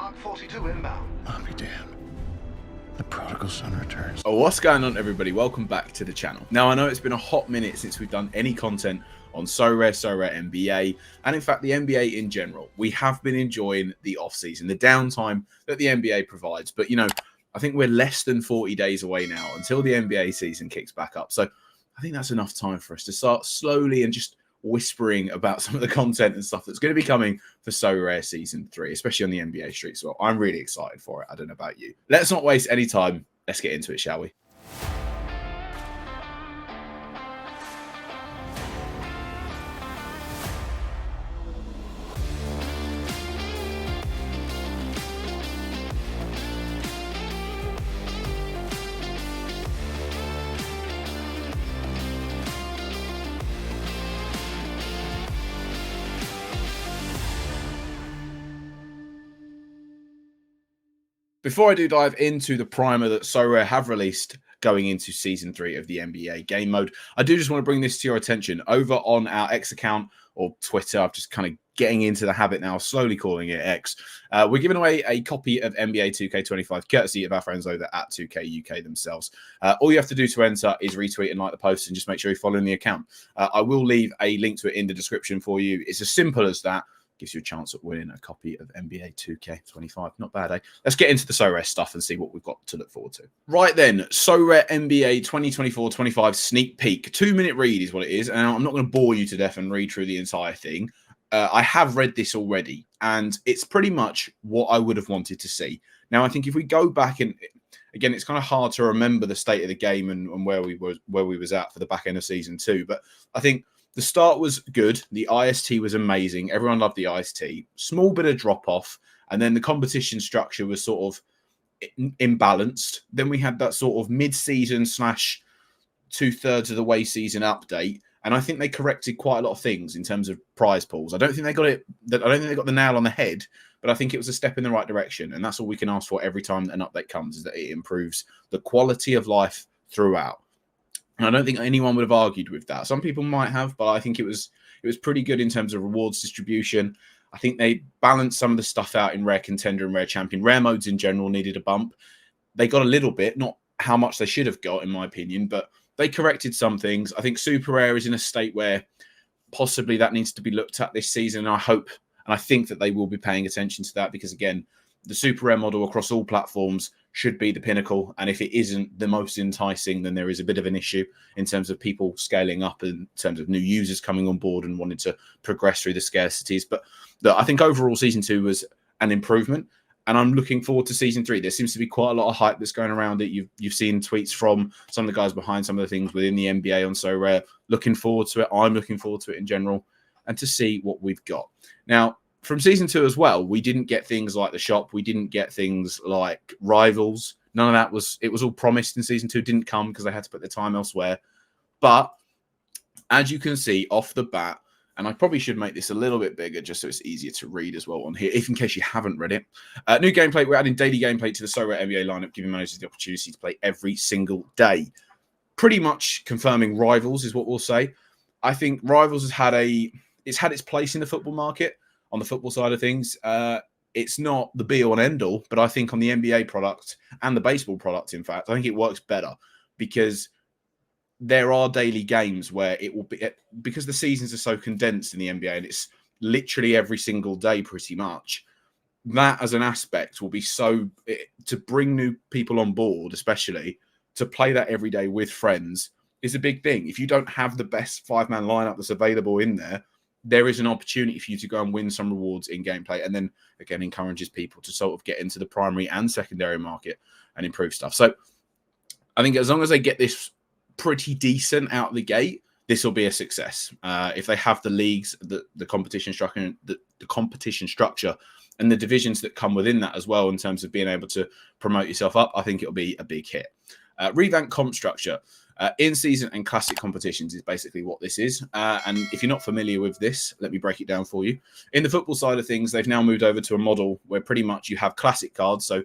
Mark 42 inbound. I'll be damned. The prodigal son returns. Oh, what's going on, everybody? Welcome back to the channel. Now, I know it's been a hot minute since we've done any content on Sorare NBA, and in fact, the NBA in general. We have been enjoying the off-season, the downtime that the NBA provides. But, you know, I think we're less than 40 days away now until the NBA season kicks back up. So I think that's enough time for us to start slowly and just whispering about some of the content and stuff that's going to be coming for Sorare Season 3, especially on the NBA streets. Well, I'm really excited for it. I don't know about you. Let's not waste any time. Let's get into it, shall we? Before I do dive into the primer that Sorare have released going into Season 3 of the NBA game mode, I do just want to bring this to your attention. Over on our X account, or Twitter, I'm just kind of getting into the habit now, slowly calling it X. We're giving away a copy of NBA 2K25, courtesy of our friends over at 2K UK themselves. All you have to do to enter is retweet and like the post, and just make sure you're following the account. I will leave a link to it in the description for you. It's as simple as that. Gives you a chance at winning a copy of NBA 2K25. Not bad, eh? Let's get into the Sorare stuff and see what we've got to look forward to. Right then, Sorare NBA 2024-25 sneak peek. 2-minute read is what it is. And I'm not going to bore you to death and read through the entire thing. I have read this already, and it's pretty much what I would have wanted to see. Now, I think if we go back and again, it's kind of hard to remember the state of the game and where we was at for the back end of Season 2. But I think the start was good. The IST was amazing. Everyone loved the IST. Small bit of drop-off. And then the competition structure was sort of imbalanced. Then we had that sort of mid-season / two-thirds of the way season update. And I think they corrected quite a lot of things in terms of prize pools. I don't think they got it. I don't think they got the nail on the head, but I think it was a step in the right direction. And that's all we can ask for every time an update comes, is that it improves the quality of life throughout. And I don't think anyone would have argued with that. Some people might have, but I think it was pretty good in terms of rewards distribution. I think they balanced some of the stuff out in Rare Contender and Rare Champion. Rare modes in general needed a bump. They got a little bit, not how much they should have got, in my opinion, but they corrected some things. I think Super Rare is in a state where possibly that needs to be looked at this season. And I hope and I think that they will be paying attention to that because, again, the Super Rare model across all platforms should be the pinnacle. And if it isn't the most enticing, then there is a bit of an issue in terms of people scaling up, in terms of new users coming on board and wanting to progress through the scarcities. But I think overall Season 2 was an improvement, and I'm looking forward to Season 3. There seems to be quite a lot of hype that's going around it. You've seen tweets from some of the guys behind some of the things within the NBA on Sorare. Looking forward to it. I'm looking forward to it in general, and to see what we've got. Now, from Season 2 as well, we didn't get things like the shop. We didn't get things like rivals. None of that was all promised in Season 2. Didn't come because they had to put their time elsewhere. But as you can see off the bat, and I probably should make this a little bit bigger just so it's easier to read as well on here, if in case you haven't read it. New gameplay. We're adding daily gameplay to the Sorare NBA lineup, giving managers the opportunity to play every single day. Pretty much confirming rivals is what we'll say. I think rivals has had its place in the football market. On the football side of things, it's not the be-all and end-all, but I think on the NBA product and the baseball product, in fact, I think it works better because there are daily games where it will be, because the seasons are so condensed in the NBA and it's literally every single day pretty much, that as an aspect will be so, to bring new people on board, especially, to play that every day with friends is a big thing. If you don't have the best 5-man lineup that's available in there, there is an opportunity for you to go and win some rewards in gameplay, and then again encourages people to sort of get into the primary and secondary market and improve stuff. So I think as long as they get this pretty decent out of the gate, this will be a success. If they have the leagues, the competition structure, the competition structure, and the divisions that come within that as well, in terms of being able to promote yourself up, I think it'll be a big hit. Revamped comp structure. In-season and classic competitions is basically what this is. And if you're not familiar with this, let me break it down for you. In the football side of things, they've now moved over to a model where pretty much you have classic cards. So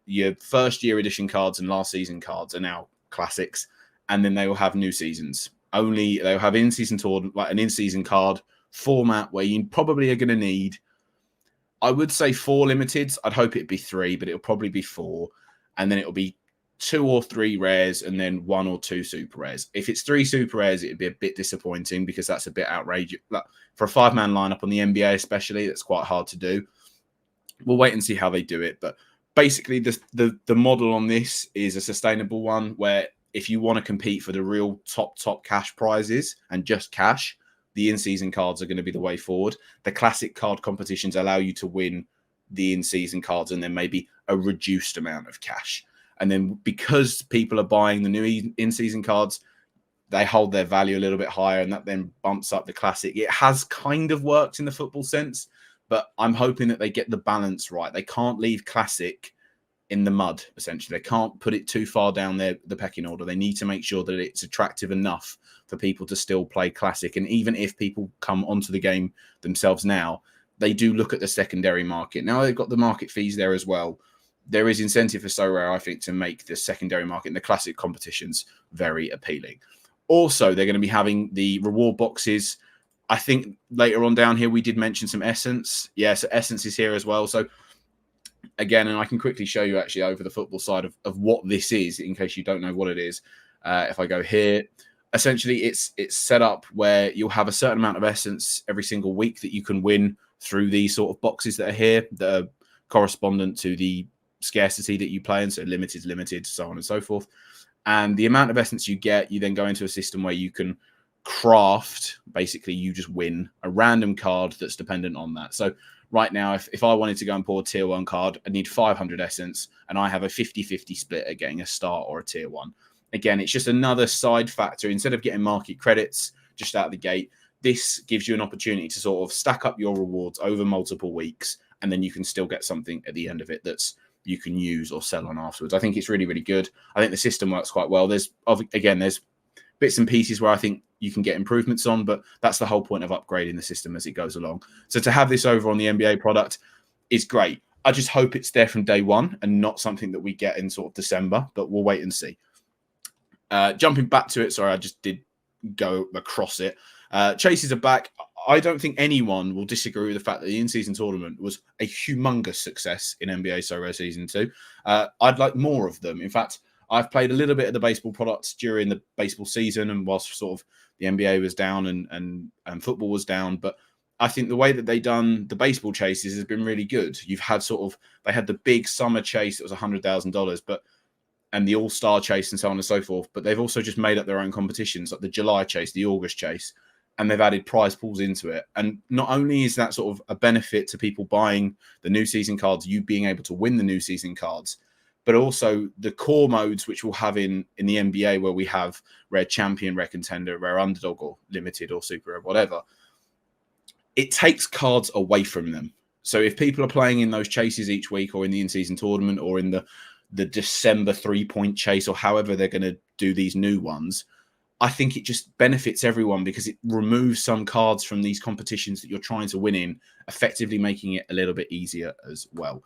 your first-year edition cards and last season cards are now classics. And then they will have new seasons. They'll have in-season tour, like an in-season card format where you probably are going to need I would say 4 limiteds. I'd hope it'd be 3, but it'll probably be 4. And then it'll be 2 or 3 rares and then 1 or 2 super rares. If it's 3 super rares, it'd be a bit disappointing because that's a bit outrageous. Like, for a 5-man lineup on the NBA especially, that's quite hard to do. We'll wait and see how they do it. But basically, the model on this is a sustainable one where if you want to compete for the real top cash prizes and just cash, the in-season cards are going to be the way forward. The classic card competitions allow you to win the in-season cards and then maybe a reduced amount of cash. And then because people are buying the new in-season cards, they hold their value a little bit higher, and that then bumps up the classic. It has kind of worked in the football sense, but I'm hoping that they get the balance right. They can't leave classic in the mud, essentially. They can't put it too far down the pecking order. They need to make sure that it's attractive enough for people to still play classic. And even if people come onto the game themselves now, they do look at the secondary market. Now they've got the market fees there as well. There is incentive for Sorare, I think, to make the secondary market and the classic competitions very appealing. Also, they're going to be having the reward boxes. I think later on down here, we did mention some Essence. Yeah, so Essence is here as well. So again, and I can quickly show you actually over the football side of what this is, in case you don't know what it is. If I go here, essentially it's set up where you'll have a certain amount of Essence every single week that you can win through these sort of boxes that are here that are correspondent to the scarcity that you play in. So limited, so on and so forth. And the amount of Essence you get, you then go into a system where you can craft, basically you just win a random card that's dependent on that. So right now, if I wanted to go and pull a tier 1 card, I'd need 500 Essence, and I have a 50-50 split at getting a star or a tier 1. Again, it's just another side factor. Instead of getting market credits just out of the gate, this gives you an opportunity to sort of stack up your rewards over multiple weeks, and then you can still get something at the end of it that's you can use or sell on afterwards. I think it's really, really good. I think the system works quite well. There's bits and pieces where I think you can get improvements on, but that's the whole point of upgrading the system as it goes along. So to have this over on the NBA product is great. I just hope it's there from day one and not something that we get in sort of December, but we'll wait and see. Jumping back to it, sorry, I just did go across it. Chases are back. I don't think anyone will disagree with the fact that the in-season tournament was a humongous success in NBA Sorare Season 2. I'd like more of them. In fact, I've played a little bit of the baseball products during the baseball season and whilst sort of the NBA was down and football was down. But I think the way that they done the baseball chases has been really good. You've had they had the big summer chase that was $100,000, and the all-star chase and so on and so forth. But they've also just made up their own competitions, like the July chase, the August chase, and they've added prize pools into it. And not only is that sort of a benefit to people buying the new season cards, you being able to win the new season cards, but also the core modes, which we'll have in the NBA, where we have rare champion, rare contender, rare underdog, or limited or super rare, whatever. It takes cards away from them. So if people are playing in those chases each week, or in the in-season tournament, or in the December 3-point chase, or however they're going to do these new ones, I think it just benefits everyone because it removes some cards from these competitions that you're trying to win in, effectively making it a little bit easier as well.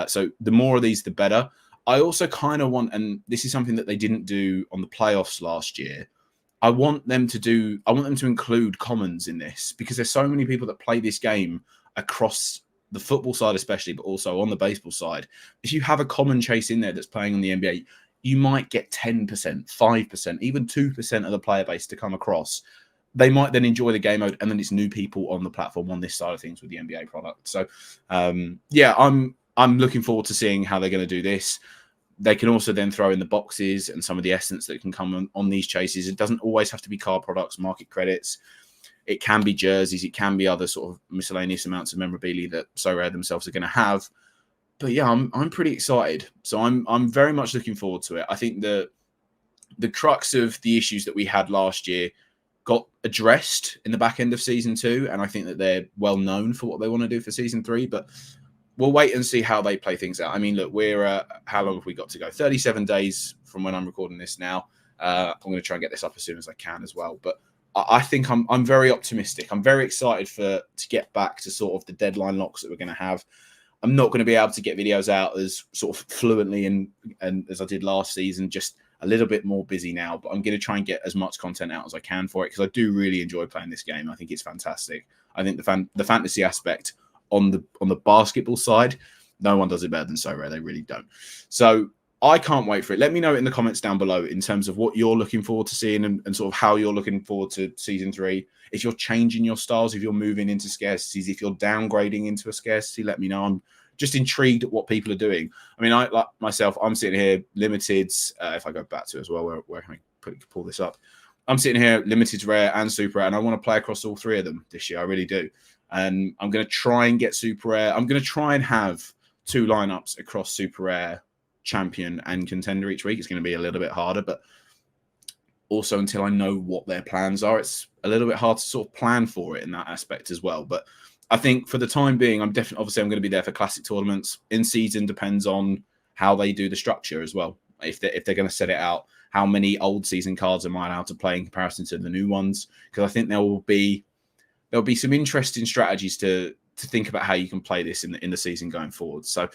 So the more of these, the better. I also kind of want, and this is something that they didn't do on the playoffs last year, I want them to include commons in this, because there's so many people that play this game across the football side especially, but also on the baseball side. If you have a common chase in there that's playing on the NBA, you might get 10%, 5%, even 2% of the player base to come across. They might then enjoy the game mode, and then it's new people on the platform on this side of things with the NBA product. So, yeah, I'm looking forward to seeing how they're going to do this. They can also then throw in the boxes and some of the essence that can come on these chases. It doesn't always have to be card products, market credits. It can be jerseys. It can be other sort of miscellaneous amounts of memorabilia that Sorare themselves are going to have. But yeah, I'm pretty excited. So I'm very much looking forward to it. I think the crux of the issues that we had last year got addressed in the back end of season 2, and I think that they're well known for what they want to do for season 3. But we'll wait and see how they play things out. I mean, look, we're how long have we got to go? 37 days from when I'm recording this now. I'm going to try and get this up as soon as I can as well. But I think I'm very optimistic. I'm very excited to get back to sort of the deadline locks that we're going to have. I'm not going to be able to get videos out as sort of fluently and as I did last season, just a little bit more busy now, but I'm going to try and get as much content out as I can for it, because I do really enjoy playing this game. I think it's fantastic. I think the fantasy aspect on the basketball side, no one does it better than Sorare. They really don't. So I can't wait for it. Let me know in the comments down below in terms of what you're looking forward to seeing and sort of how you're looking forward to season 3. If you're changing your styles, if you're moving into scarcities, if you're downgrading into a scarcity, let me know. I'm just intrigued at what people are doing. I mean, I like myself, I'm sitting here limiteds. If I go back to it as well, where can I pull this up? I'm sitting here limiteds, rare, and super rare, and I want to play across all 3 of them this year. I really do. And I'm going to try and get super rare. I'm going to try and have 2 lineups across super rare, champion, and contender each week. It's going to be a little bit harder, but also until I know what their plans are, it's a little bit hard to sort of plan for it in that aspect as well. But I think for the time being, I'm going to be there for classic tournaments. In season depends on how they do the structure as well. If they're going to set it out, how many old season cards am I allowed to play in comparison to the new ones? Because I think there'll be some interesting strategies to think about how you can play this in the season going forward. So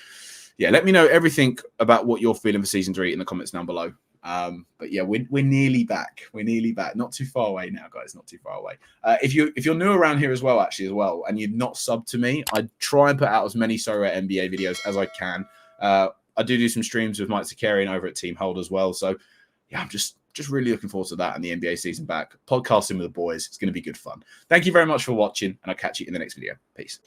yeah, let me know everything about what you're feeling for season 3 in the comments down below. But yeah, we're nearly back. We're nearly back. Not too far away now, guys. Not too far away. If you're new around here as well, and you've not subbed to me, I try and put out as many Sorare NBA videos as I can. I do some streams with Mike Zakarian over at Team Hold as well. So yeah, I'm just really looking forward to that and the NBA season back. Podcasting with the boys. It's going to be good fun. Thank you very much for watching, and I'll catch you in the next video. Peace.